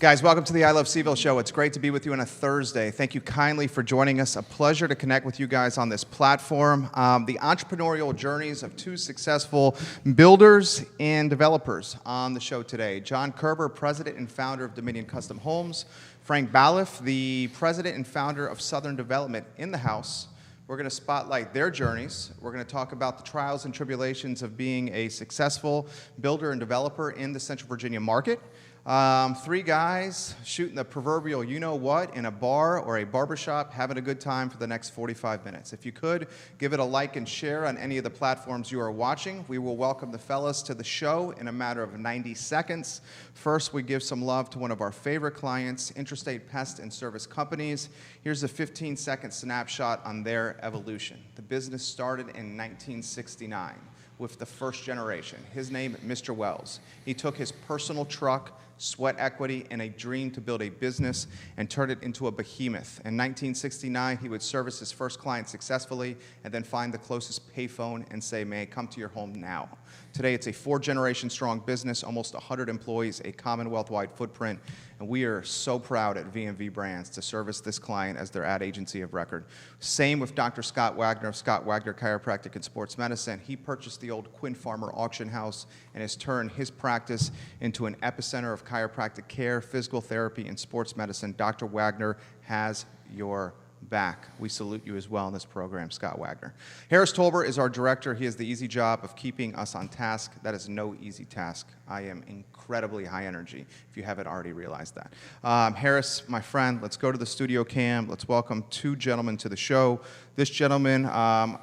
Guys, welcome to the I Love CVille Show. It's great to be with you on a Thursday. Thank you kindly for joining us. A pleasure to connect with you guys on this platform. The entrepreneurial journeys of two successful builders and developers on the show today. John Kerber, president and founder of Dominion Custom Homes. Frank Ballif, the president and founder of Southern Development, in the house. We're going to spotlight their journeys. We're going to talk about the trials and tribulations of being a successful builder and developer in the Central Virginia market. Three guys shooting the proverbial you-know-what in a bar or a barbershop, having a good time for the next 45 minutes. If you could, give it a like and share on any of the platforms you are watching. We will welcome the fellas to the show in a matter of 90 seconds. First, we give some love to one of our favorite clients, Intrastate Pest and Service Companies. Here's a 15-second snapshot on their evolution. The business started in 1969 with the first generation. His name, Mr. Wells. He took his personal truck, sweat equity, and a dream to build a business and turn it into a behemoth. In 1969, he would service his first client successfully and then find the closest payphone and say, "May I come to your home now?" Today, it's a 4-generation strong business, almost 100 employees, a Commonwealth-wide footprint, and we are so proud at V&V Brands to service this client as their ad agency of record. Same with Dr. Scott Wagner of Scott Wagner Chiropractic and Sports Medicine. He purchased the old Quinn Farmer auction house and has turned his practice into an epicenter of chiropractic care, physical therapy, and sports medicine. Dr. Wagner has your back. We salute you as well in this program, Scott Wagner. Harris Tolber is our director. He has the easy job of keeping us on task. That is no easy task. I am incredibly high energy, if you haven't already realized that. Harris, my friend, let's go to the studio cam. Let's welcome two gentlemen to the show. This gentleman,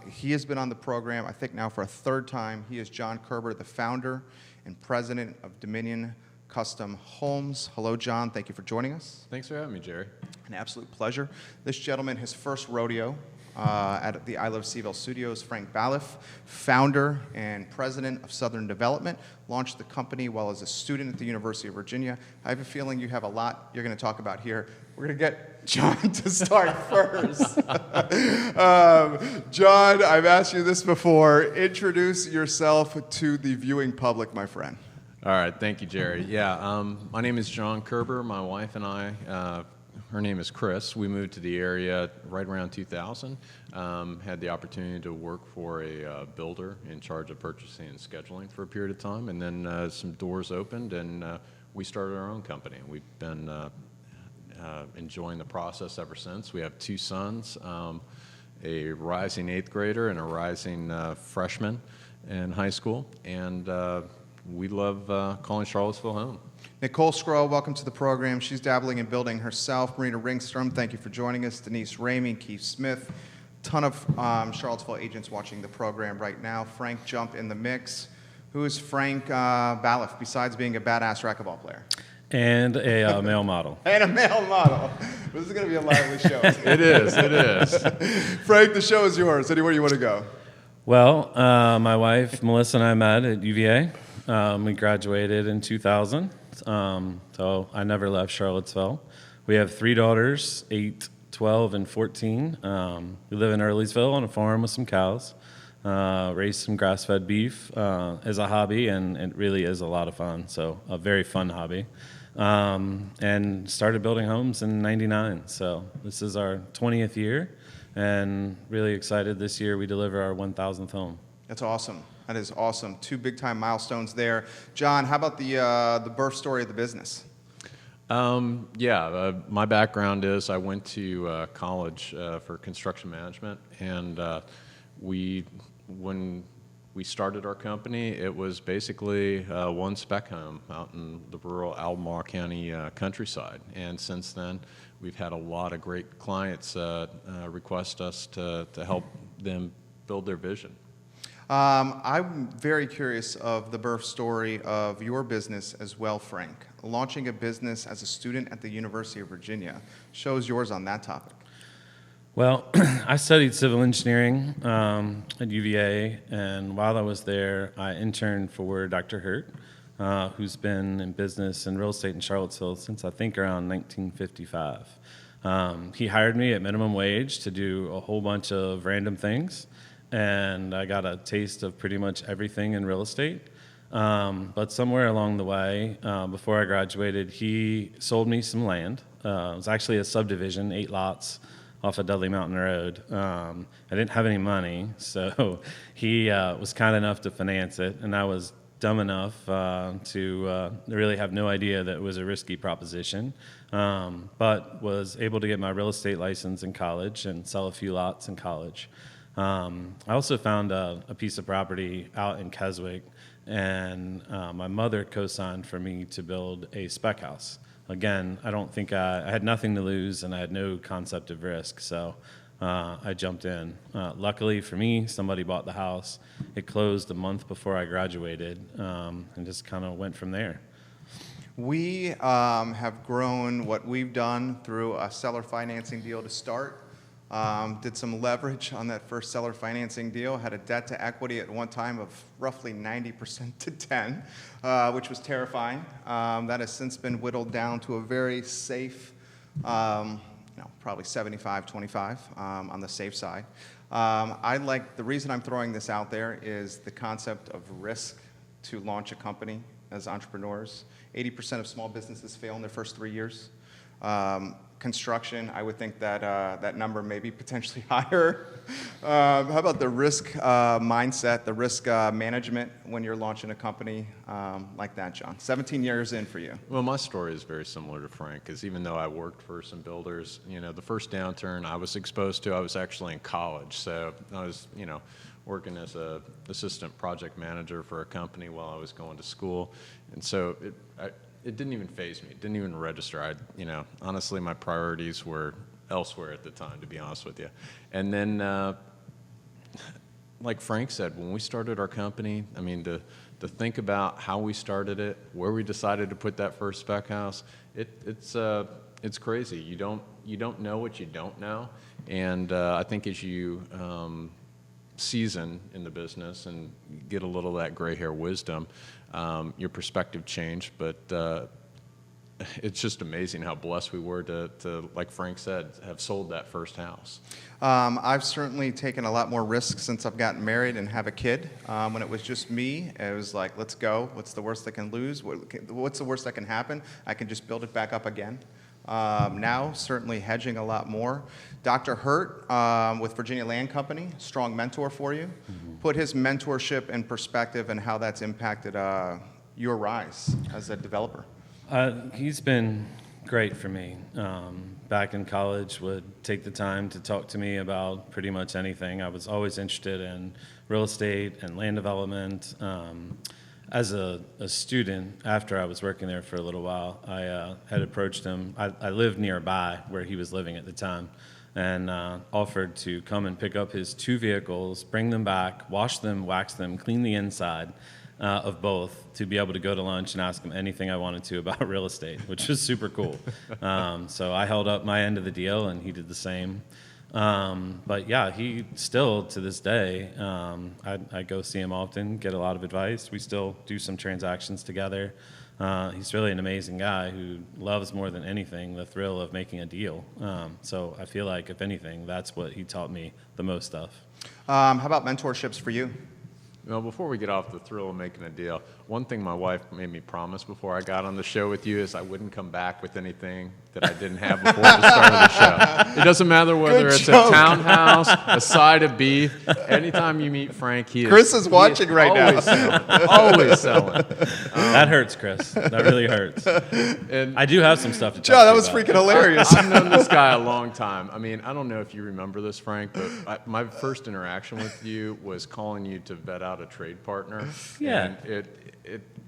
he has been on the program, I think now for a third time. He is John Kerber, the founder and president of Dominion Custom Homes. Hello, John. Thank you for joining us. Thanks for having me, Jerry. An absolute pleasure. This gentleman, his first rodeo at the I Love CVille Studios, Frank Ballif, founder and president of Southern Development, launched the company while as a student at the University of Virginia. I have a feeling you have a lot you're going to talk about here. We're going to get John to start first. John, I've asked you this before. Introduce yourself to the viewing public, my friend. All right, thank you, Jerry. Yeah, my name is John Kerber. My wife and I, her name is Chris. We moved to the area right around 2000. Had the opportunity to work for a builder in charge of purchasing and scheduling for a period of time, and then some doors opened, and we started our own company. We've been enjoying the process ever since. We have two sons, a rising 8th grader and a rising freshman in high school, and we love calling Charlottesville home. Nicole Scroll, welcome to the program. She's dabbling in building herself. Marina Ringstrom, thank you for joining us. Denise Ramey, Keith Smith, ton of Charlottesville agents watching the program right now. Frank, jump in the mix. Who is Frank Ballif, besides being a badass racquetball player? And a male model. And a male model. This is going to be a lively show. It is. Frank, the show is yours. Anywhere you want to go. Well, my wife, Melissa, and I met at UVA. We graduated in 2000, so I never left Charlottesville. We have 3 daughters, 8, 12, and 14. We live in Earlysville on a farm with some cows. Raise some grass-fed beef as a hobby, and it really is a lot of fun, so a very fun hobby. And started building homes in '99, so this is our 20th year, and really excited this year we deliver our 1,000th home. That's awesome. That is awesome. 2 big-time milestones there. John, how about the birth story of the business? My background is I went to college for construction management, and when we started our company, it was basically one spec home out in the rural Albemarle County countryside. And since then, we've had a lot of great clients request us to help them build their vision. I'm very curious of the birth story of your business as well, Frank. Launching a business as a student at the University of Virginia. Show's yours on that topic. Well, I studied civil engineering at UVA, and while I was there, I interned for Dr. Hurt, who's been in business and real estate in Charlottesville since I think around 1955. He hired me at minimum wage to do a whole bunch of random things, and I got a taste of pretty much everything in real estate. But somewhere along the way, before I graduated, he sold me some land. It was actually a subdivision, 8 lots off of Dudley Mountain Road. I didn't have any money, so he was kind enough to finance it, and I was dumb enough to really have no idea that it was a risky proposition, but was able to get my real estate license in college and sell a few lots in college. I also found a piece of property out in Keswick, and my mother co-signed for me to build a spec house. Again, I don't think I had nothing to lose, and I had no concept of risk, so I jumped in. Luckily for me, somebody bought the house. It closed a month before I graduated, and just kind of went from there. We have grown what we've done through a seller financing deal to start. Did some leverage on that first seller financing deal, had a debt to equity at one time of roughly 90% to 10, which was terrifying. That has since been whittled down to a very safe, probably 75-25 on the safe side. The reason I'm throwing this out there is the concept of risk to launch a company as entrepreneurs. 80% of small businesses fail in their first 3 years. Construction, I would think that that number may be potentially higher. How about the risk mindset, the risk management when you're launching a company like that, John? 17 years in for you. Well, my story is very similar to Frank, because even though I worked for some builders, the first downturn I was exposed to, I was actually in college. So I was, working as a assistant project manager for a company while I was going to school. And so it didn't even faze me. It didn't even register. Honestly, my priorities were elsewhere at the time, to be honest with you. And then, like Frank said, when we started our company, to think about how we started it, where we decided to put that first spec house, it's crazy. You don't know what you don't know. And I think as you season in the business and get a little of that gray hair wisdom, your perspective changed, but it's just amazing how blessed we were to, like Frank said, have sold that first house. I've certainly taken a lot more risks since I've gotten married and have a kid. When it was just me, it was like, let's go. What's the worst that can lose? What's the worst that can happen? I can just build it back up again. Now, certainly hedging a lot more. Dr. Hurt with Virginia Land Company, strong mentor for you. Mm-hmm. Put his mentorship in perspective and how that's impacted your rise as a developer. He's been great for me. Back in college, would take the time to talk to me about pretty much anything. I was always interested in real estate and land development. As a student, after I was working there for a little while, I had approached him. I lived nearby where he was living at the time, and offered to come and pick up his 2 vehicles, bring them back, wash them, wax them, clean the inside of both, to be able to go to lunch and ask him anything I wanted to about real estate, which was super cool. So I held up my end of the deal, and he did the same. But yeah, he still, to this day, I go see him often, get a lot of advice. We still do some transactions together. He's really an amazing guy who loves more than anything the thrill of making a deal. So I feel like, if anything, that's what he taught me the most of. How about mentorships for you? Well, before we get off the thrill of making a deal, one thing my wife made me promise before I got on the show with you is I wouldn't come back with anything that I didn't have before the start of the show. It doesn't matter whether it's a townhouse, a side of beef. Anytime you meet Frank, Chris is watching right now. Always selling. That hurts, Chris. That really hurts. And I do have some stuff to tell you. John, that was freaking hilarious. I've known this guy a long time. I don't know if you remember this, Frank, but my first interaction with you was calling you to vet out a trade partner. Yeah. And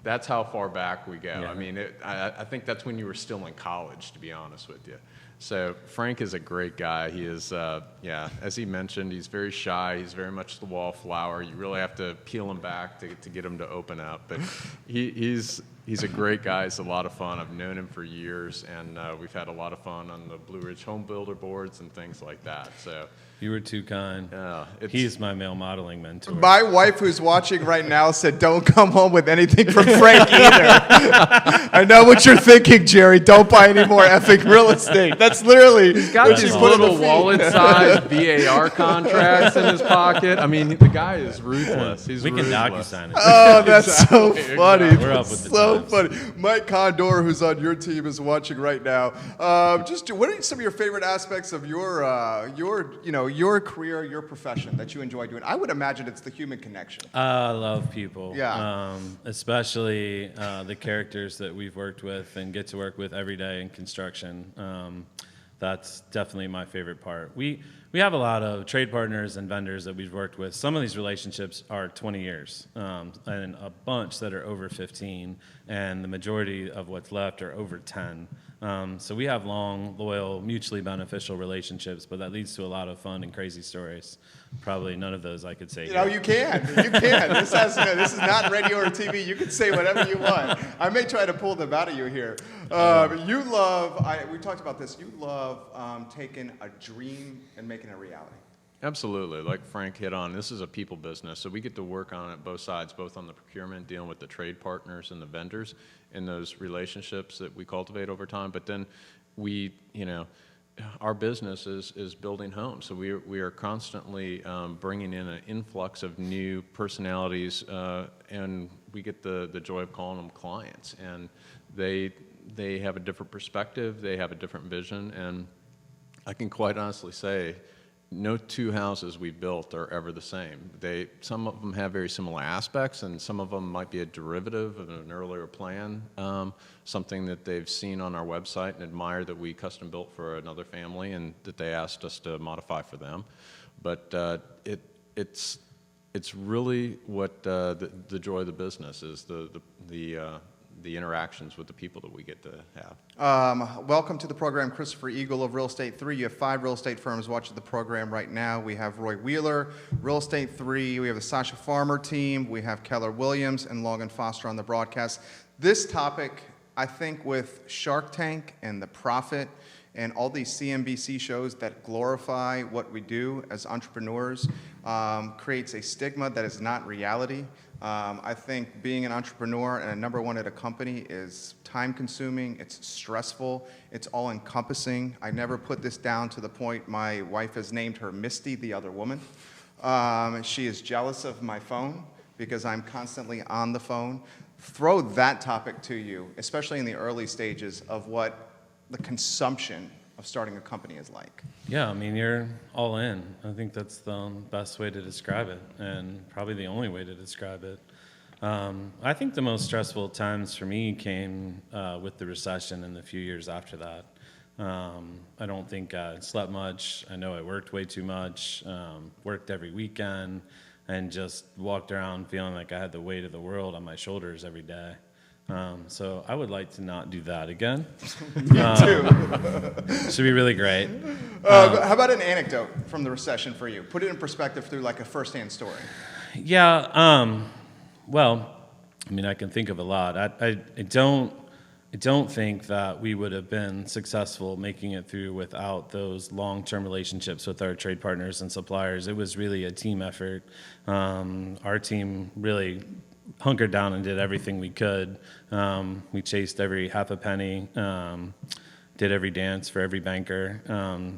that's how far back we go. Yeah. I think that's when you were still in college, to be honest with you. So Frank is a great guy. He is, as he mentioned, he's very shy. He's very much the wallflower. You really have to peel him back to get him to open up. But he's He's a great guy. He's a lot of fun. I've known him for years, and we've had a lot of fun on the Blue Ridge Home Builder boards and things like that. So You were too kind. it's- He's my male modeling mentor. My wife, who's watching right now, said, "Don't come home with anything from Frank either." I know what you're thinking, Jerry. Don't buy any more effing real estate. That's literally He's got what these she's put in the little feed. wallet-sized VAR contracts in his pocket. I mean, the guy is ruthless. He's we can ruthless. DocuSign it. Oh, that's so Exactly, funny. exactly. We're up That's with the so times. funny. Mike Condor, who's on your team, is watching right now. What are some of your favorite aspects of your career, your profession that you enjoy doing? I would imagine it's the human connection. I love people. Yeah. Especially the characters that we've worked with and get to work with every day in construction. That's definitely my favorite part. We have a lot of trade partners and vendors that we've worked with. Some of these relationships are 20 years, and a bunch that are over 15, and the majority of what's left are over 10. So we have long, loyal, mutually beneficial relationships, but that leads to a lot of fun and crazy stories. Probably none of those I could say. You know, here. you can. You can. This is not radio or TV. You can say whatever you want. I may try to pull them out of you here. You love, we talked about this, you love taking a dream and making it a reality. Absolutely. Like Frank hit on, this is a people business, so we get to work on it both sides, both on the procurement, dealing with the trade partners and the vendors in those relationships that we cultivate over time. But then our business is building homes, so we are constantly bringing in an influx of new personalities, and we get the joy of calling them clients. And they have a different perspective, they have a different vision, and I can quite honestly say, no two houses we built are ever the same. Some of them have very similar aspects, and some of them might be a derivative of an earlier plan, something that they've seen on our website and admire that we custom built for another family and that they asked us to modify for them. But it's really what the joy of the business is, the interactions with the people that we get to have. Welcome to the program, Christopher Eagle of Real Estate 3. You have 5 real estate firms watching the program right now. We have Roy Wheeler, Real Estate 3. We have the Sasha Farmer team. We have Keller Williams and Logan Foster on the broadcast. This topic, I think with Shark Tank and The Profit and all these CNBC shows that glorify what we do as entrepreneurs, creates a stigma that is not reality. I think being an entrepreneur and a number one at a company is time-consuming, it's stressful, it's all-encompassing. I never put this down to the point my wife has named her Misty, the other woman. She is jealous of my phone because I'm constantly on the phone. Throw that topic to you, especially in the early stages of what the consumption of starting a company is like. Yeah, I mean, you're all in. I think that's the best way to describe it, and probably the only way to describe it. I think the most stressful times for me came with the recession and the few years after that. I don't think I slept much. I know I worked way too much, worked every weekend, and just walked around feeling like I had the weight of the world on my shoulders every day. So I would like to not do that again. Should be really great. How about an anecdote from the recession for you? Put it in perspective through like a first-hand story. Yeah. Well, I mean, I can think of a lot. I don't think that we would have been successful making it through without those long-term relationships with our trade partners and suppliers. It was really a team effort. Our team really hunkered down and did everything we could. We chased every half a penny, did every dance for every banker.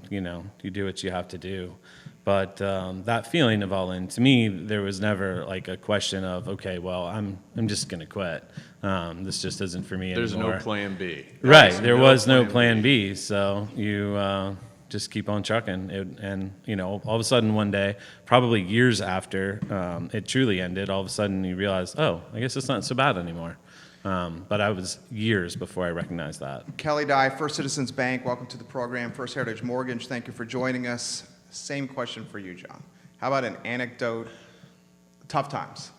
You do what you have to do. But that feeling of all in, to me, there was never like a question of, okay, well, I'm just gonna quit. This just isn't for me There's anymore. no plan B. Right, there was no plan B, so you just keep on trucking. All of a sudden one day, probably years after it truly ended, all of a sudden you realize, oh, I guess it's not so bad anymore. But I was years before I recognized that. Kelly Dye, First Citizens Bank, welcome to the program. First Heritage Mortgage, thank you for joining us. Same question for you, John. How about an anecdote, tough times?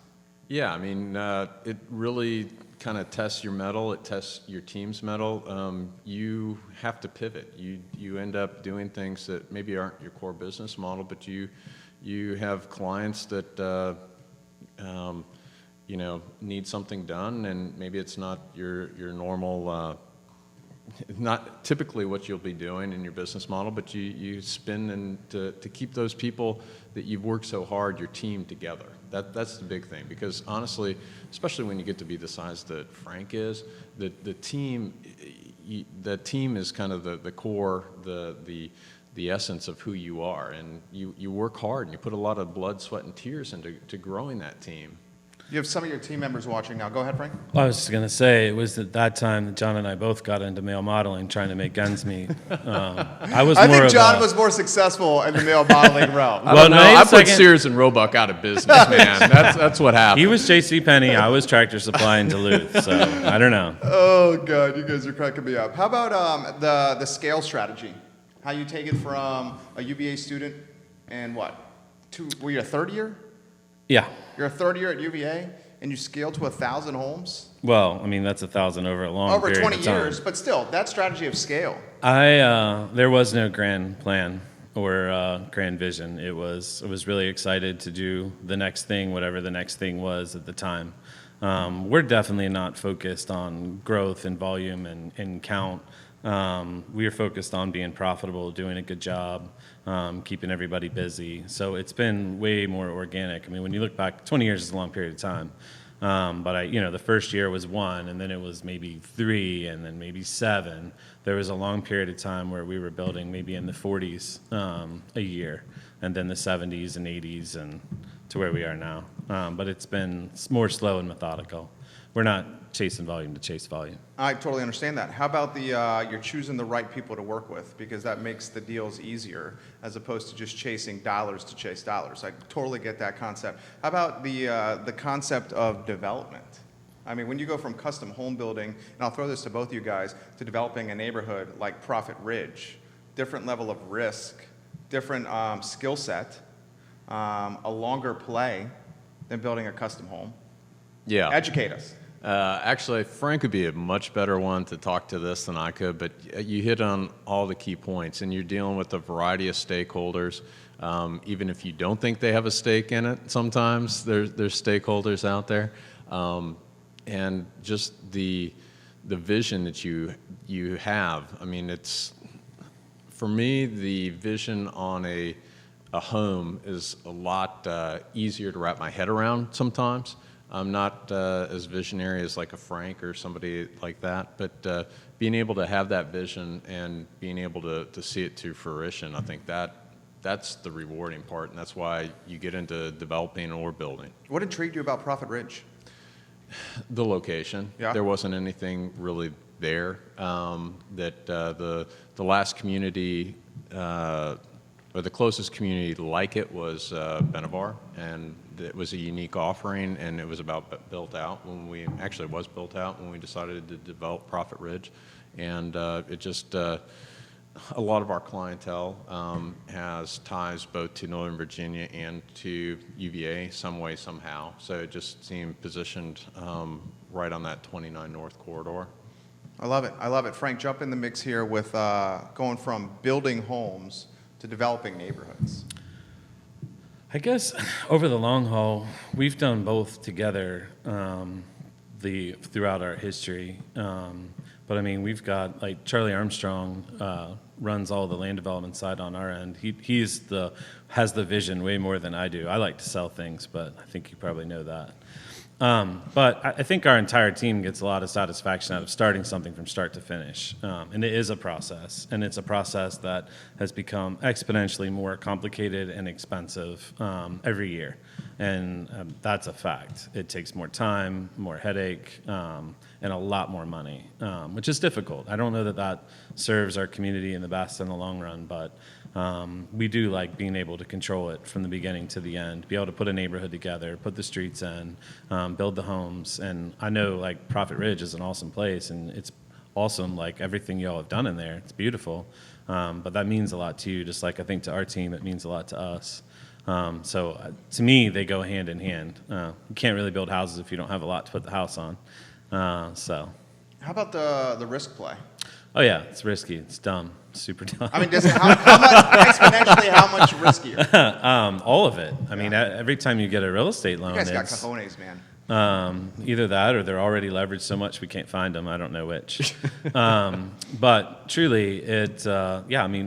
Yeah, I mean, it really kind of tests your mettle. It tests your team's mettle. You have to pivot. You end up doing things that maybe aren't your core business model, but you have clients that need something done, and maybe it's not your normal, not typically what you'll be doing in your business model, but you spin and to keep those people that you've worked so hard, your team together. That's the big thing, because honestly, especially when you get to be the size that Frank is, the team is kind of the core, the essence of who you are, and you work hard and you put a lot of blood, sweat, and tears into growing that team. You have some of your team members watching now. Go ahead, Frank. I was just going to say, it was at that time that John and I both got into male modeling, trying to make ends meet. I think John was more successful in the male modeling realm. Well, no, I put Sears and Roebuck out of business, man. That's what happened. He was JCPenney, I was Tractor Supply in Duluth, so I don't know. Oh, God, you guys are cracking me up. How about the scale strategy? How you take it from a UVA student and were you a third year? Yeah. You're a third year at UVA, and you scale to 1,000 homes? Well, I mean, that's 1,000 over a long period of time. Over 20 years, but still, that strategy of scale. There was no grand plan or grand vision. It was really excited to do the next thing, whatever the next thing was at the time. We're definitely not focused on growth and volume and count. We are focused on being profitable, doing a good job, keeping everybody busy. So it's been way more organic. I mean, when you look back, 20 years is a long period of time. But the first year was 1, and then it was maybe 3, and then maybe 7. There was a long period of time where we were building maybe in the 40s a year, and then the 70s and 80s, and to where we are now. But it's been more slow and methodical. We're not chasing volume to chase volume. I totally understand that. How about you're choosing the right people to work with, because that makes the deals easier as opposed to just chasing dollars to chase dollars. I totally get that concept. How about the concept of development? I mean, when you go from custom home building, and I'll throw this to both you guys, to developing a neighborhood like Prophet Ridge, different level of risk, different skill set, a longer play than building a custom home. Yeah. Educate us. Actually, Frank would be a much better one to talk to this than I could, but you hit on all the key points, and you're dealing with a variety of stakeholders. Even if you don't think they have a stake in it, sometimes there's stakeholders out there. And just the vision that you have. I mean, it's, for me, the vision on a home is a lot easier to wrap my head around sometimes. I'm not as visionary as like a Frank or somebody like that, but being able to have that vision and being able to see it to fruition, I think that's the rewarding part, and that's why you get into developing or building. What intrigued you about Prophet Ridge? The location. Yeah. There wasn't anything really there. The last community, or the closest community like it was Benavar, and it was a unique offering, and it was about built out when we actually was built out when we decided to develop Prophet Ridge, and it just a lot of our clientele has ties both to Northern Virginia and to UVA some way somehow, so it just seemed positioned right on that 29 North corridor. I love it. Frank, jump in the mix here with going from building homes to developing neighborhoods. I guess over the long haul, we've done both together throughout our history. But I mean, we've got, like, Charlie Armstrong runs all the land development side on our end. He has the vision way more than I do. I like to sell things, but I think you probably know that. But I think our entire team gets a lot of satisfaction out of starting something from start to finish. And it is a process, and it's a process that has become exponentially more complicated and expensive every year. And that's a fact. It takes more time, more headache, and a lot more money, which is difficult. I don't know that serves our community in the best in the long run, but we do like being able to control it from the beginning to the end, be able to put a neighborhood together, put the streets in, build the homes. And I know, like, Prophet Ridge is an awesome place, and it's awesome, like, everything y'all have done in there. It's beautiful. But that means a lot to you, just like I think to our team it means a lot to us. So to me, they go hand in hand. You can't really build houses if you don't have a lot to put the house on. So. How about the risk play? Oh yeah, it's risky. It's dumb. Super dumb. I mean, how much exponentially? How much riskier? All of it. I mean, every time you get a real estate loan, You guys got cojones, man. Either that or they're already leveraged so much we can't find them. I don't know which. But truly,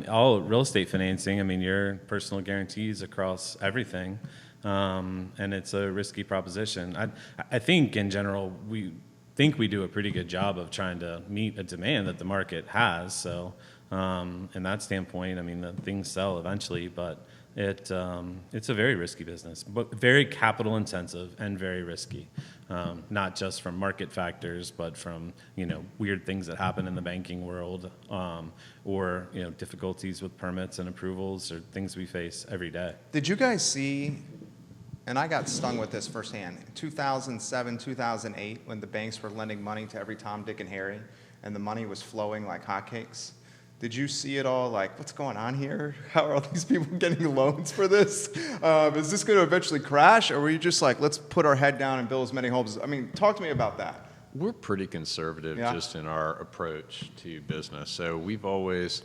all real estate financing, your personal guarantees across everything. And it's a risky proposition. I think in general, we do a pretty good job of trying to meet a demand that the market has. So in that standpoint, the things sell eventually, but it's a very risky business, but very capital intensive and very risky. Not just from market factors, but from weird things that happen in the banking world, or difficulties with permits and approvals, or things we face every day. Did you guys see? And I got stung with this firsthand. In 2007, 2008, when the banks were lending money to every Tom, Dick, and Harry, and the money was flowing like hotcakes. Did you see it all? Like, what's going on here? How are all these people getting loans for this? Is this going to eventually crash? Or were you just like, let's put our head down and build as many homes? Talk to me about that. We're pretty conservative just in our approach to business. So we've always,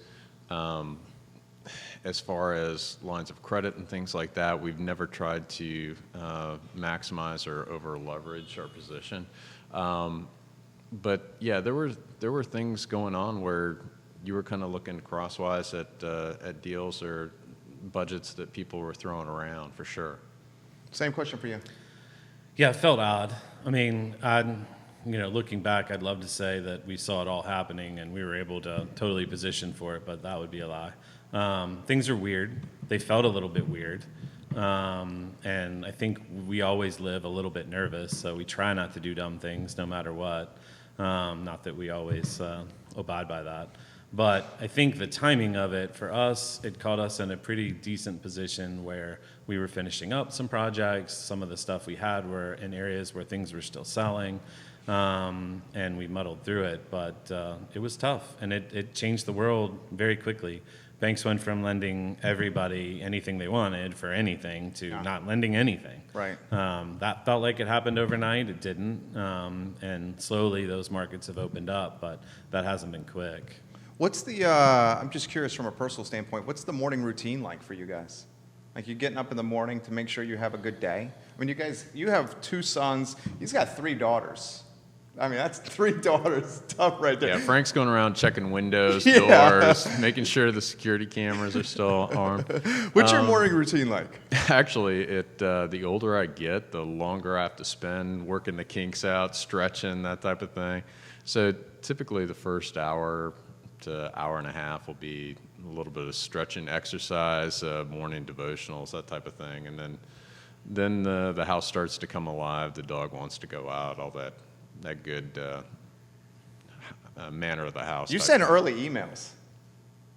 as far as lines of credit and things like that, we've never tried to maximize or over leverage our position. But yeah, there were things going on where you were kind of looking crosswise at deals or budgets that people were throwing around, for sure. Same question for you. Yeah, it felt odd. Looking back, I'd love to say that we saw it all happening and we were able to totally position for it, but that would be a lie. Things are weird. They felt a little bit weird. And I think we always live a little bit nervous, so we try not to do dumb things no matter what. Not that we always abide by that. But I think the timing of it, for us, it caught us in a pretty decent position where we were finishing up some projects. Some of the stuff we had were in areas where things were still selling, and we muddled through it. But it was tough, and it changed the world very quickly. Banks went from lending everybody anything they wanted for anything to not lending anything. Right. That felt like it happened overnight. It didn't. And slowly those markets have opened up, but that hasn't been quick. What's the, I'm just curious from a personal standpoint, what's the morning routine like for you guys? Like, you getting up in the morning to make sure you have a good day? You have 2 sons. He's got 3 daughters. That's 3 daughters. Tough right there. Yeah, Frank's going around checking windows, doors, making sure the security cameras are still armed. What's your morning routine like? Actually, the older I get, the longer I have to spend working the kinks out, stretching, that type of thing. So typically the first hour to hour and a half will be a little bit of stretching exercise, morning devotionals, that type of thing. And then the house starts to come alive. The dog wants to go out, all that good manner of the house. You send early emails.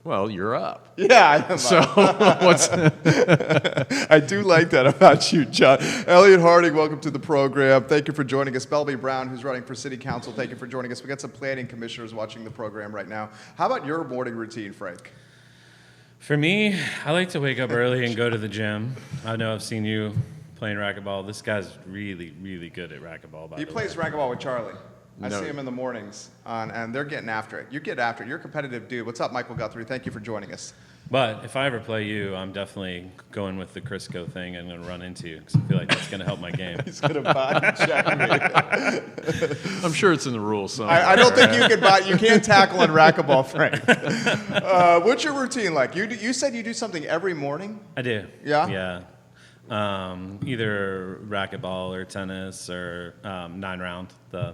Well, you're up. Yeah, I am. So what's? I do like that about you, John. Elliot Harding, welcome to the program. Thank you for joining us. Belby Brown, who's running for city council, thank you for joining us. We got some planning commissioners watching the program right now. How about your morning routine, Frank? For me, I like to wake up early and go to the gym. I know I've seen you playing racquetball. This guy's really, really good at racquetball, by the way. He plays racquetball with Charlie. I No. see him in the mornings, and they're getting after it. You get after it. You're a competitive dude. What's up, Michael Guthrie? Thank you for joining us. But if I ever play you, I'm definitely going with the Crisco thing. I'm going to run into you because I feel like that's going to help my game. He's going to body check me. I'm sure it's in the rules somewhere. I don't think you can you can't tackle on racquetball, Frank. What's your routine like? You said you do something every morning? I do. Yeah? Yeah. Either racquetball or tennis or 9-round, the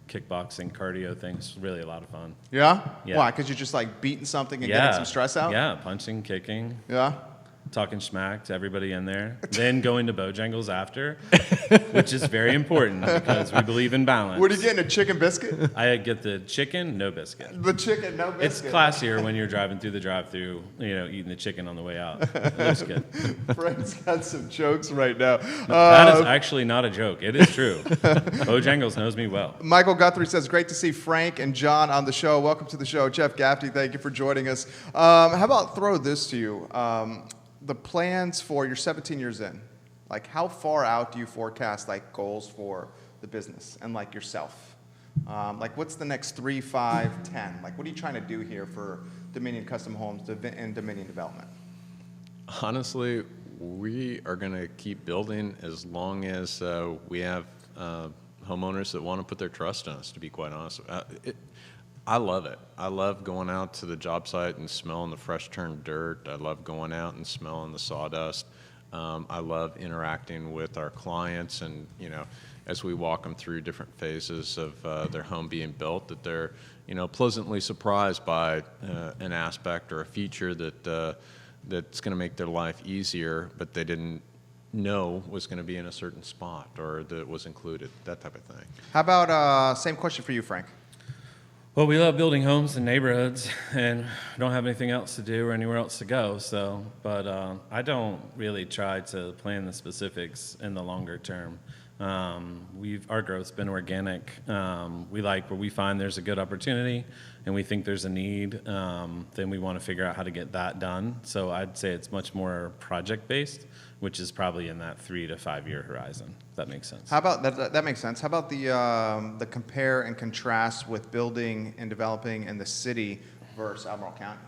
kickboxing cardio thing's really a lot of fun. Yeah? Yeah. Why? Because you're just like beating something and getting some stress out? Yeah, punching, kicking, Yeah? talking smack to everybody in there, then going to Bojangles after, which is very important because we believe in balance. What are you getting, a chicken biscuit? I get the chicken, no biscuit. The chicken, no It's biscuit. classier when you're driving through the drive-thru, eating the chicken on the way out. It looks good. Frank's got some jokes right now. That is actually not a joke. It is true. Bojangles knows me well. Michael Guthrie says, great to see Frank and John on the show. Welcome to the show. Jeff Gaffney, thank you for joining us. How about throw this to you? The plans for, you're 17 years in. Like, how far out do you forecast, like, goals for the business and, like, yourself? Like, what's the next 3, 5, 10? Like, what are you trying to do here for Dominion Custom Homes and Dominion Development? Honestly, we are going to keep building as long as we have homeowners that want to put their trust in us, to be quite honest. I love it. I love going out to the job site and smelling the fresh turned dirt. I love going out and smelling the sawdust. I love interacting with our clients, and as we walk them through different phases of their home being built, that they're pleasantly surprised by an aspect or a feature that's going to make their life easier, but they didn't know was going to be in a certain spot or that was included, that type of thing. How about same question for you, Frank? Well, we love building homes in neighborhoods, and don't have anything else to do or anywhere else to go. But I don't really try to plan the specifics in the longer term. Our growth's been organic. We like where we find there's a good opportunity, and we think there's a need. Then we want to figure out how to get that done. So I'd say it's much more project-based, which is probably in that 3 to 5 year horizon. If that makes sense. How about that? That makes sense. How about the compare and contrast with building and developing in the city versus Albemarle County?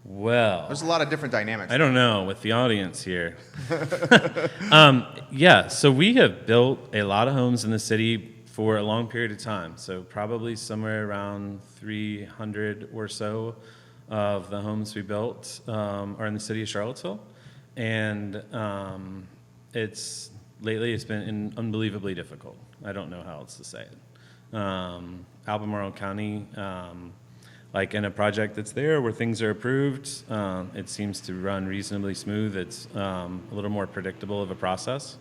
Well, there's a lot of different dynamics. I don't know with the audience here. Yeah, so we have built a lot of homes in the city for a long period of time. So probably somewhere around 300 or so of the homes we built are in the city of Charlottesville. And lately it's been unbelievably difficult. I don't know how else to say it. Albemarle County, like in a project that's there where things are approved, it seems to run reasonably smooth. It's a little more predictable of a process.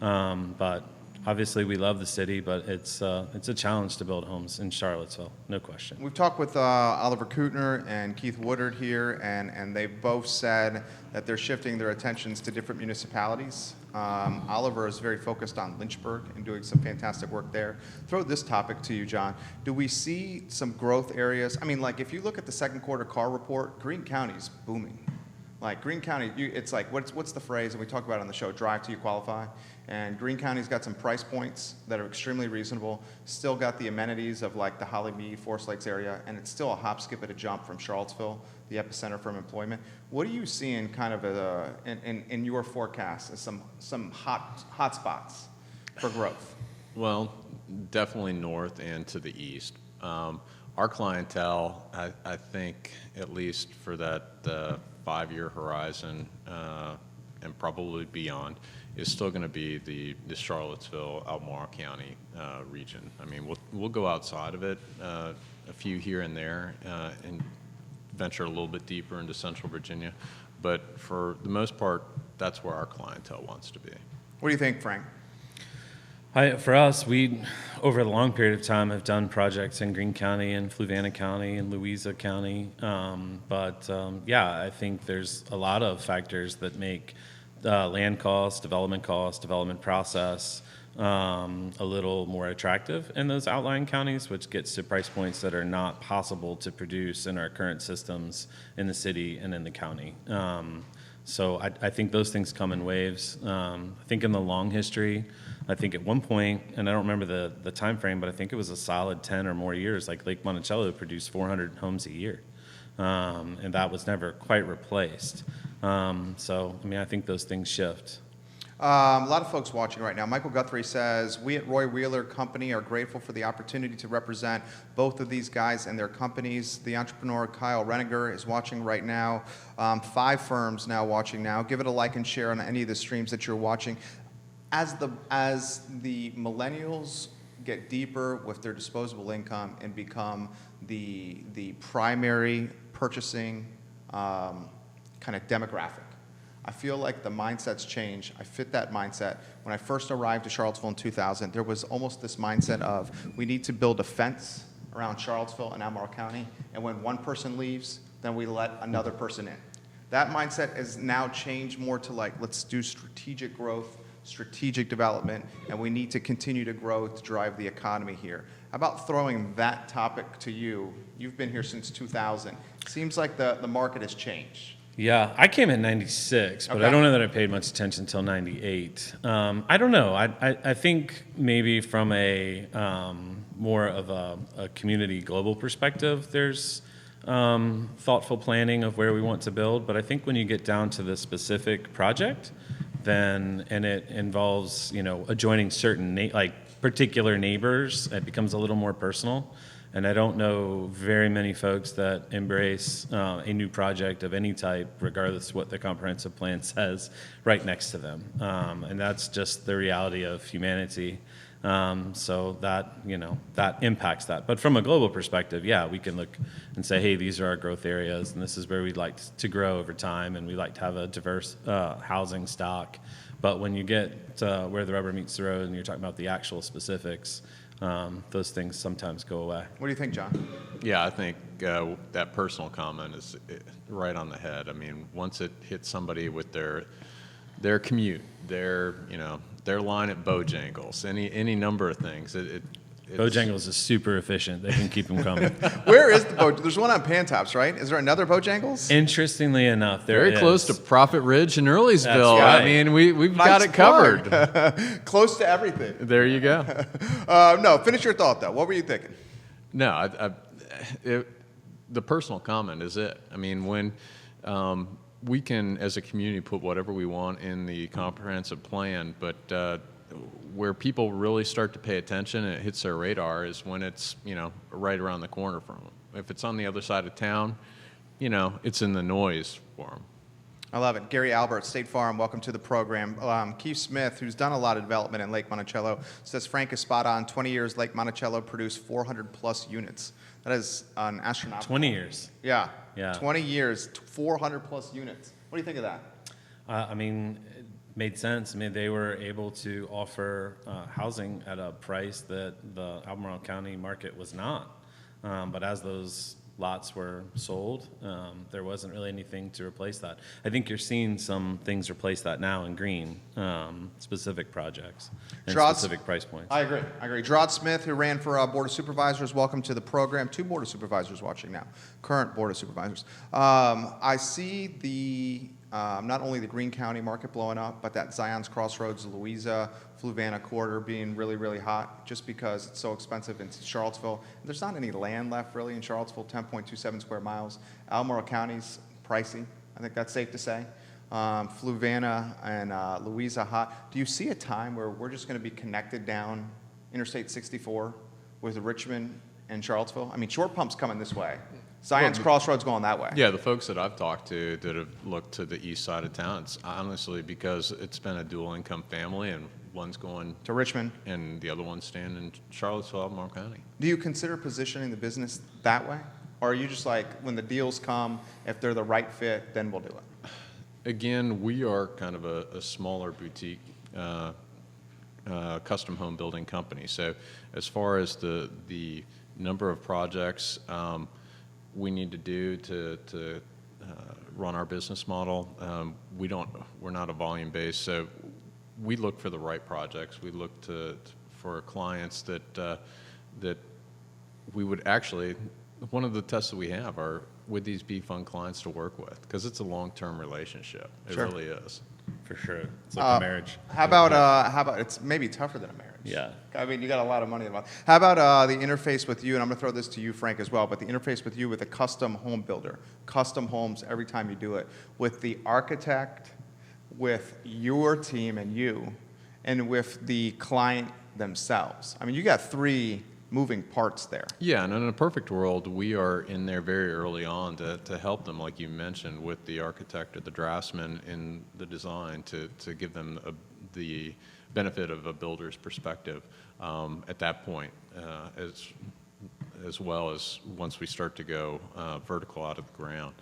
But obviously we love the city, but it's a challenge to build homes in Charlottesville, no question. We've talked with Oliver Kootner and Keith Woodard here, and they've both said that they're shifting their attentions to different municipalities. Oliver is very focused on Lynchburg and doing some fantastic work there. Throw this topic to you, John. Do we see some growth areas? I mean, like if you look at the second quarter car report, Greene County's booming. Like Greene County, it's like, what's the phrase, and we talk about it on the show, drive till you qualify. And Greene County's got some price points that are extremely reasonable, still got the amenities of like the Hollymead, Forest Lakes area, and it's still a hop, skip, and a jump from Charlottesville, the epicenter from employment. What are you seeing kind of in your forecast as some hot spots for growth? Well, definitely north and to the east. Our clientele, I think, at least for that 5-year horizon and probably beyond, is still going to be the Charlottesville, Albemarle County region. I mean, we'll go outside of it, a few here and there, and venture a little bit deeper into Central Virginia. But for the most part, that's where our clientele wants to be. What do you think, Frank? For us, we, over the long period of time, have done projects in Greene County and Fluvanna County and Louisa County. Yeah, I think there's a lot of factors that make land costs, development process a little more attractive in those outlying counties, which gets to price points that are not possible to produce in our current systems in the city and in the county. So I think those things come in waves. I think in the long history, I think at one point, and I don't remember the time frame, but I think it was a solid 10 or more years, like Lake Monticello produced 400 homes a year. And that was never quite replaced. So, I mean, I think those things shift. A lot of folks watching right now. Michael Guthrie says, we at Roy Wheeler Company are grateful for the opportunity to represent both of these guys and their companies. The entrepreneur Kyle Reniger is watching right now. 5 firms now watching now. Give it a like and share on any of the streams that you're watching. As the millennials get deeper with their disposable income and become the primary purchasing kind of demographic, I feel like the mindset's changed. I fit that mindset. When I first arrived to Charlottesville in 2000, there was almost this mindset of we need to build a fence around Charlottesville and Albemarle County, and when one person leaves, then we let another person in. That mindset has now changed more to like, let's do strategic growth, strategic development, and we need to continue to grow to drive the economy here. How about throwing that topic to you? You've been here since 2000. Seems like the market has changed. Yeah, I came in '96, but okay. I don't know that I paid much attention until '98. I don't know. I think maybe from a more of a community global perspective, there's thoughtful planning of where we want to build. But I think when you get down to the specific project, then and it involves adjoining certain particular neighbors, it becomes a little more personal. And I don't know very many folks that embrace a new project of any type, regardless of what the comprehensive plan says, right next to them. And that's just the reality of humanity. So that impacts that. But from a global perspective, yeah, we can look and say, hey, these are our growth areas, and this is where we'd like to grow over time, and we like to have a diverse housing stock. But when you get where the rubber meets the road and you're talking about the actual specifics, those things sometimes go away. What do you think, John? Yeah, I think that personal comment is right on the head. I mean, once it hits somebody with their commute, their line at Bojangles, any number of things. Bojangles is super efficient. They can keep them coming. Where is the Bojangles? There's one on Pantops, right? Is there another Bojangles? Interestingly enough, there very is. close to Prophet Ridge and Earlysville. Right. I mean, we've Nice got it covered. plug. Close to everything. There you go. No, finish your thought, though. What were you thinking? No, the personal comment is it. I mean, when we can, as a community, put whatever we want in the comprehensive plan, but where people really start to pay attention and it hits their radar is when it's, right around the corner from them. If it's on the other side of town, it's in the noise for them. I love it. Gary Albert, State Farm, welcome to the program. Keith Smith, who's done a lot of development in Lake Monticello, says Frank is spot on. 20 years, Lake Monticello produced 400 plus units. That is an astronomical. 20 years. Yeah. Yeah. 20 years, 400 plus units. What do you think of that? It made sense. I mean, they were able to offer housing at a price that the Albemarle County market was not. But as those lots were sold, there wasn't really anything to replace that. I think you're seeing some things replace that now in green, specific projects and specific price points. I agree. Gerard Smith, who ran for Board of Supervisors, welcome to the program. 2 Board of Supervisors watching now, current Board of Supervisors. I see not only the Greene County market blowing up, but that Zion's Crossroads, Louisa, Fluvanna corridor being really, really hot just because it's so expensive in Charlottesville. There's not any land left really in Charlottesville, 10.27 square miles. Albemarle County's pricey. I think that's safe to say. Fluvanna and Louisa hot. Do you see a time where we're just going to be connected down Interstate 64 with Richmond and Charlottesville? I mean, Short Pump's coming this way. Zion's Crossroads going that way. Yeah, the folks that I've talked to that have looked to the east side of town, it's honestly because it's been a dual income family and one's going to Richmond and the other one's staying in Charlottesville, Albemarle County. Do you consider positioning the business that way? Or are you just like, when the deals come, if they're the right fit, then we'll do it? Again, we are kind of a smaller boutique custom home building company. So as far as the number of projects we need to do to run our business model, we're not a volume based. So we look for the right projects. We look for clients that we would actually, one of the tests that we have are, would these be fun clients to work with? Because it's a long-term relationship. It Sure. really is. For sure. It's like a marriage. How about it's maybe tougher than a marriage? Yeah. I mean, you got a lot of money involved. How about the interface with you, and I'm going to throw this to you, Frank, as well, but the interface with you with a custom home builder, custom homes every time you do it, with the architect, with your team and you, and with the client themselves. I mean, you got 3 moving parts there. Yeah, and in a perfect world, we are in there very early on to help them, like you mentioned, with the architect or the draftsman in the design to give them the benefit of a builder's perspective at that point, as well as once we start to go vertical out of the ground.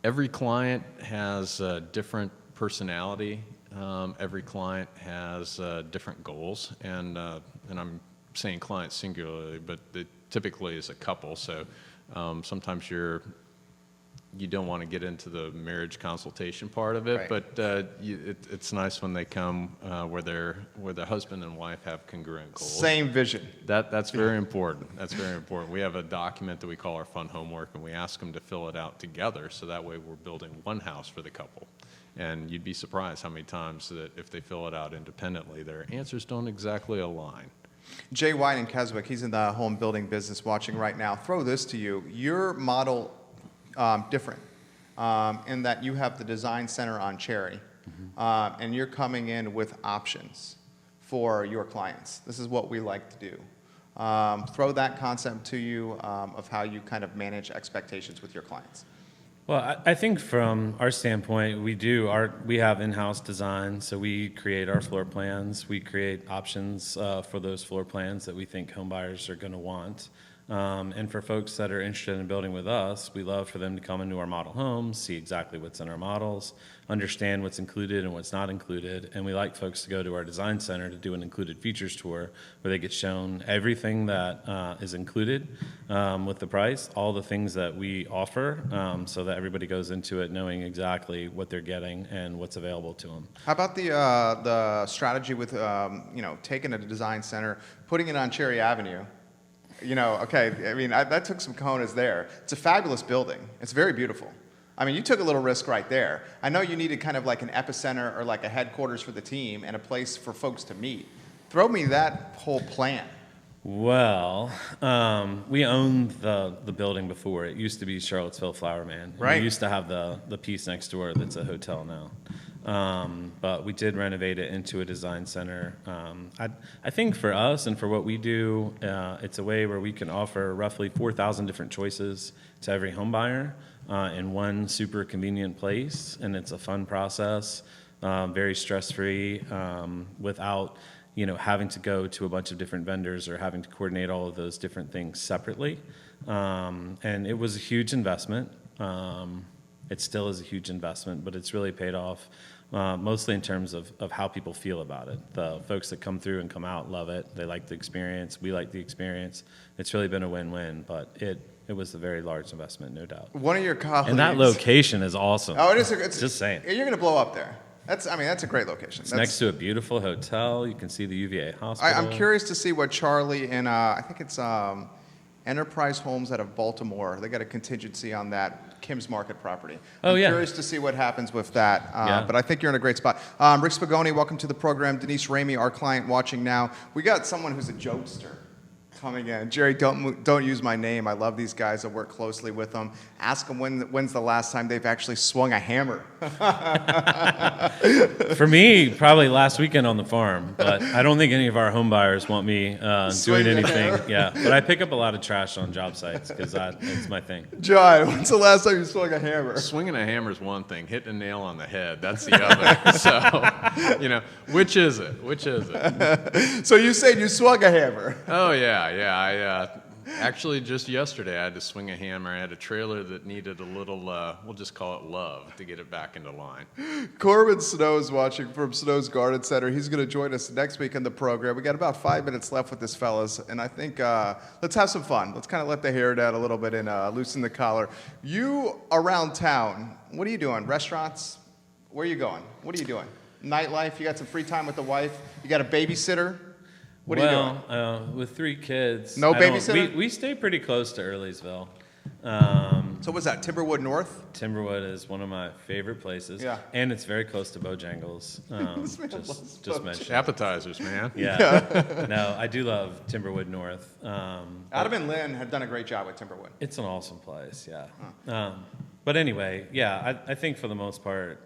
Every client has a different personality. Every client has different goals, and I'm saying client singularly, but it typically is a couple. So sometimes you don't want to get into the marriage consultation part of it, right. But it's nice when they come where the husband and wife have congruent goals. Same vision. That's very important. That's very important. We have a document that we call our fun homework, and we ask them to fill it out together, so that way we're building one house for the couple. And you'd be surprised how many times that if they fill it out independently, their answers don't exactly align. Jay White in Keswick, he's in the home building business watching right now. Throw this to you. Your model, different. in that you have the design center on Cherry, and you're coming in with options for your clients. This is what we like to do. Throw that concept to you of how you kind of manage expectations with your clients. Well, I think from our standpoint, we have in-house design, so we create our floor plans. We create options for those floor plans that we think home buyers are going to want. And for folks that are interested in building with us, we love for them to come into our model homes, see exactly what's in our models, understand what's included and what's not included. And we like folks to go to our design center to do an included features tour where they get shown everything that is included with the price, all the things that we offer, so that everybody goes into it knowing exactly what they're getting and what's available to them. How about the strategy with taking a design center, putting it on Cherry Avenue? Okay, I mean, that took some cojones there. It's a fabulous building. It's very beautiful. I mean, you took a little risk right there. I know you needed kind of like an epicenter or like a headquarters for the team and a place for folks to meet. Throw me that whole plan. Well, we owned the building before. It used to be Charlottesville Flower Man. Right. We used to have the piece next door that's a hotel now. But we did renovate it into a design center. I think for us and for what we do, it's a way where we can offer roughly 4,000 different choices to every home buyer in one super convenient place, and it's a fun process, very stress-free, without having to go to a bunch of different vendors or having to coordinate all of those different things separately. And it was a huge investment. It still is a huge investment, but it's really paid off. Mostly in terms of how people feel about it. The folks that come through and come out love it. They like the experience. We like the experience. It's really been a win-win, but it was a very large investment, no doubt. One of your colleagues... And that location is awesome. Oh, it is. It's just saying. You're going to blow up there. That's a great location. It's next to a beautiful hotel. You can see the UVA hospital. I'm curious to see what Charlie and I think it's Enterprise Homes out of Baltimore. They got a contingency on that Kim's Market property. Oh, I'm yeah. curious to see what happens with that. Yeah. But I think you're in a great spot. Rick Spagoni, welcome to the program. Denise Ramey, our client, watching now. We got someone who's a jokester coming in. Jerry, don't use my name. I love these guys. I work closely with them. Ask them when's the last time they've actually swung a hammer. For me, probably last weekend on the farm, but I don't think any of our home buyers want me doing anything. Yeah, but I pick up a lot of trash on job sites because it's my thing. John, when's the last time you swung a hammer? Swinging a hammer is one thing. Hitting a nail on the head, that's the other. So, which is it? Which is it? So you said you swung a hammer. Oh, yeah. I actually just yesterday I had to swing a hammer. I had a trailer that needed a little, we'll just call it love, to get it back into line. Corbin Snow is watching from Snow's Garden Center. He's going to join us next week on the program. We got about 5 minutes left with this, fellas, and I think let's have some fun. Let's kind of let the hair down a little bit and loosen the collar. You around town, what are you doing? Restaurants? Where are you going? What are you doing? Nightlife? You got some free time with the wife? You got a babysitter? What are you doing? With 3 kids. No babysitter? We stay pretty close to Earlysville. So what's that, Timberwood North? Timberwood is one of my favorite places. Yeah. And it's very close to Bojangles. Just mention. Appetizers, man. Yeah. No, I do love Timberwood North. Adam and Lynn have done a great job with Timberwood. It's an awesome place, yeah. But anyway, yeah, I think for the most part,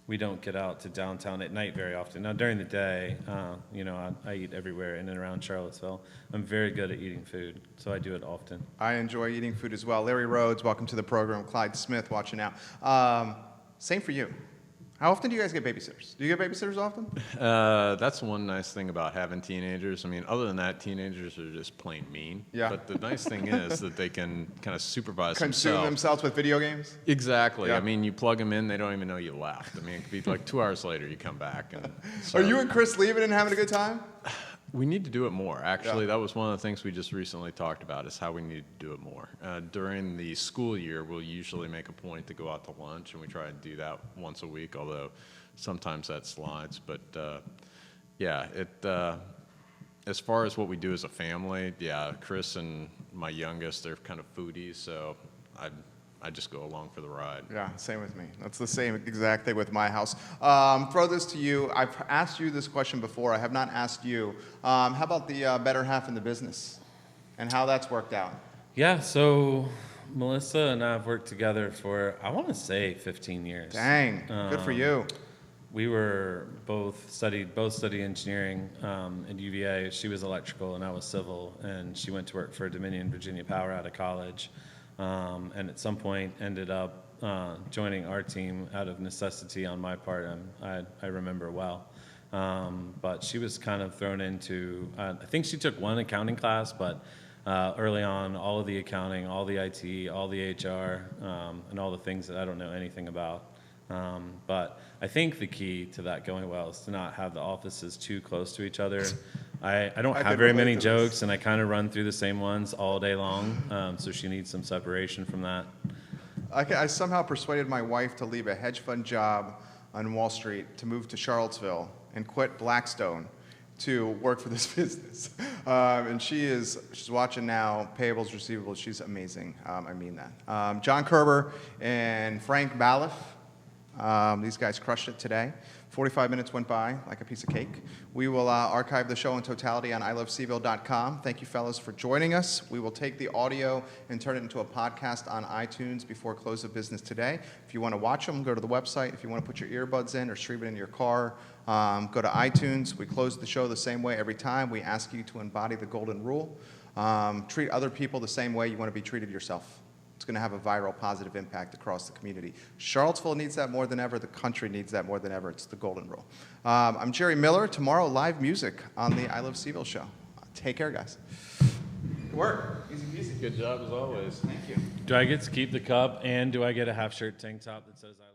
we don't get out to downtown at night very often. Now, during the day, I eat everywhere in and around Charlottesville. I'm very good at eating food, so I do it often. I enjoy eating food as well. Larry Rhodes, welcome to the program. Clyde Smith, watching now. Same for you. How often do you guys get babysitters? Do you get babysitters often? That's one nice thing about having teenagers. I mean, other than that, teenagers are just plain mean. Yeah. But the nice thing is that they can kind of supervise Consume themselves with video games? Exactly. Yeah. I mean, you plug them in, they don't even know you left. I mean, it could be like 2 hours later you come back. And so, are you and Chris leaving and having a good time? We need to do it more. Actually, that was one of the things we just recently talked about, is how we need to do it more. During the school year, we'll usually make a point to go out to lunch, and we try to do that once a week, although sometimes that slides. But as far as what we do as a family, Chris and my youngest, they're kind of foodies, so I just go along for the ride. Yeah, same with me. That's the same exact thing with my house. Throw this to you. I've asked you this question before. I have not asked you. How about the better half in the business and how that's worked out? Yeah, so Melissa and I have worked together for, I want to say 15 years. Dang, good for you. We were both studied engineering at UVA. She was electrical and I was civil, and she went to work for Dominion Virginia Power out of college, and at some point ended up joining our team out of necessity on my part. I remember well, but she was kind of thrown into. I think she took one accounting class, but early on, all of the accounting, all the IT, all the HR, and all the things that I don't know anything about. But I think the key to that going well is to not have the offices too close to each other. I don't have very many jokes, and I kind of run through the same ones all day long, so she needs some separation from that. I somehow persuaded my wife to leave a hedge fund job on Wall Street to move to Charlottesville and quit Blackstone to work for this business. And she's watching now, payables, receivables. She's amazing. I mean that. John Kerber and Frank Ballif. These guys crushed it today. 45 minutes went by like a piece of cake. We will archive the show in totality on ilovecville.com. Thank you, fellas, for joining us. We will take the audio and turn it into a podcast on iTunes before close of business today. If you want to watch them, go to the website. If you want to put your earbuds in or stream it in your car, go to iTunes. We close the show the same way every time. We ask you to embody the golden rule. Treat other people the same way you want to be treated yourself. It's going to have a viral positive impact across the community. Charlottesville needs that more than ever. The country needs that more than ever. It's the golden rule. I'm Jerry Miller. Tomorrow, live music on the I Love CVille Show. Take care, guys. Good work. Easy peasy. Good job as always. Thank you. Do I get to keep the cup, and do I get a half shirt tank top that says I